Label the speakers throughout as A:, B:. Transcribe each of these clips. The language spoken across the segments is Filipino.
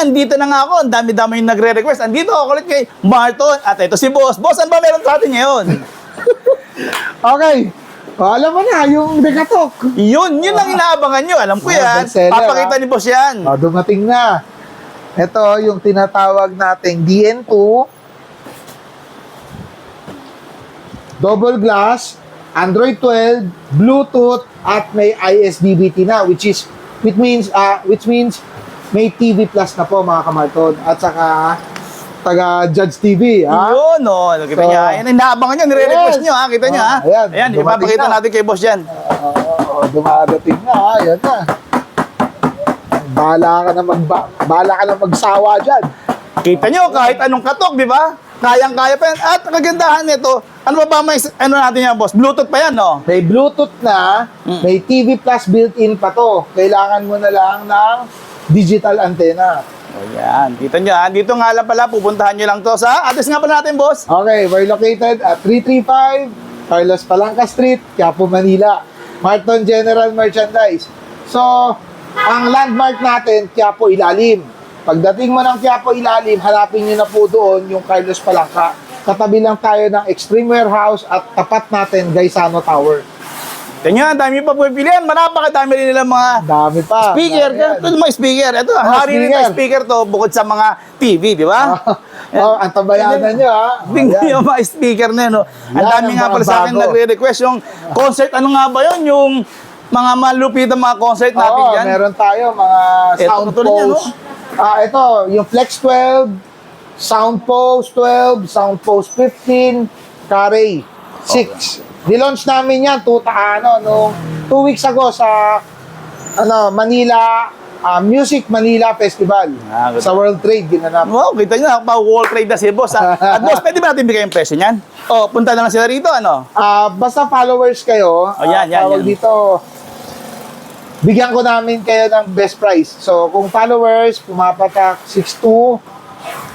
A: andito na nga ako. Ang dami-dami yung nagre-request. Andito ako ulit kay Marton. At ito si Boss. Boss, ano ba meron sa atin ngayon?
B: Okay. O, alam mo na, yung Decatok.
A: Yun ang inaabangan nyo. Alam ko yan.
B: bestseller,
A: Papakita ni Boss yan.
B: O, dumating na. Ito yung tinatawag nating DN2. Double glass, Android 12, Bluetooth, at may ISDBT na, which means may TV Plus na po mga kamarton. At saka taga Judge TV, ha?
A: Yun, o. Kita
B: So,
A: niya. Ayan, inaabangan nyo. Nire-request
B: yes.
A: nyo, ha? Kita nyo, ha?
B: Ayan,
A: Ayan,
B: dumating
A: ipapakita
B: na.
A: natin kay Boss yan.
B: Dumadating na, ha? Yan na. Bahala ka na magsawa dyan.
A: Kita nyo, kahit anong katok, di ba? Kayang-kaya pa yan. At kagandahan nito, ano ba may, ano natin yan, Boss? Bluetooth pa yan, no?
B: May Bluetooth na, may TV Plus built-in pa to. Kailangan mo na lang ng digital antenna.
A: O yan, kita nyo, ha? Dito nga lang pala, pupuntahan nyo lang to sa address nga pala natin, Boss.
B: Okay, we're located at 335 Carlos Palanca Street, Quiapo, Manila. Marton General Merchandise. So, ang landmark natin, Quiapo Ilalim. Pagdating mo ng Quiapo Ilalim, hanapin nyo na po doon yung Carlos Palanca. Katabi lang tayo ng Extreme Warehouse at tapat natin Gaisano Tower.
A: Kita nyo, ang dami pa pupilihan. Marapakadami rin nila mga
B: Dami pa.
A: speaker.
B: Dami yan.
A: Ito yung mga speaker. Ito, hari rin
B: speaker.
A: ng speaker to bukod sa mga TV, di ba?
B: Ang tabayanan nyo, ha?
A: Tingnan yung mga speaker na yun. No? Ang
B: Yan
A: dami
B: ang
A: nga
B: mga
A: pala sa akin
B: bago.
A: nagre-request yung concert. Ano nga ba yun? Yung mga malupit na mga concert natin
B: Oo,
A: dyan.
B: meron tayo mga
A: Ito,
B: sound
A: katulad niya,
B: post. Ito, yung Flex 12, Sound Post 12, Sound Post 15, Carey 6. Nilaunch namin yan nung 2 weeks ago sa Manila Music Manila Festival.
A: Good.
B: Sa World Trade ginanap.
A: Wow, kita nyo, pa-wall trade na si Boss. Ha? At Boss, pwede ba natin bigay yung presyo niyan? O, punta na lang sila rito, ano?
B: Basta followers kayo,
A: yan,
B: tawag
A: yan.
B: dito, bigyan ko namin kayo ng best price. So, kung followers, pumapatak 6,200.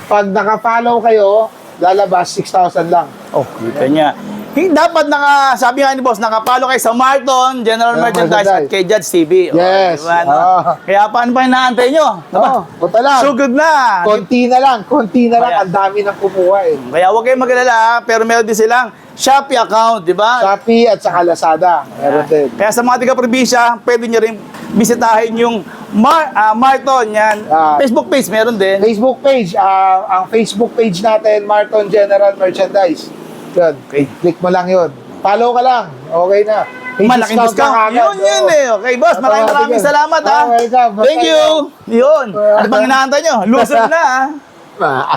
B: Pag naka-follow kayo, lalabas 6,000 lang.
A: Oh, kita niya. Dapat sabi nga ni Boss, nakapalo kayo sa Marton, General Merchandise at kay Judge TV.
B: Yes.
A: Diba, no? Kaya paano pa hinaantay nyo? Diba?
B: Punta lang.
A: Sugod na.
B: Konti na lang.
A: Kaya-
B: Ang dami nang kumuha eh.
A: Kaya huwag kayong mag-alala, ha? Pero meron din silang Shopee account, di ba?
B: Shopee at saka Lazada. Meron din.
A: Kaya sa mga taga-probinsya, pwede nyo rin bisitahin yung Marton, yan. Facebook page, meron din.
B: Facebook page. Ang Facebook page natin, Marton General Merchandise. Yun.
A: Okay.
B: Click mo lang yun. Follow ka lang. Okay na. May
A: Malaking
B: ka
A: discount.
B: agad.
A: Yun eh. Okay, boss. Maraming salamat, ha.
B: Welcome.
A: Thank you. Yun. Ano bang inaantay nyo? Lusog na, ha.
B: Ah.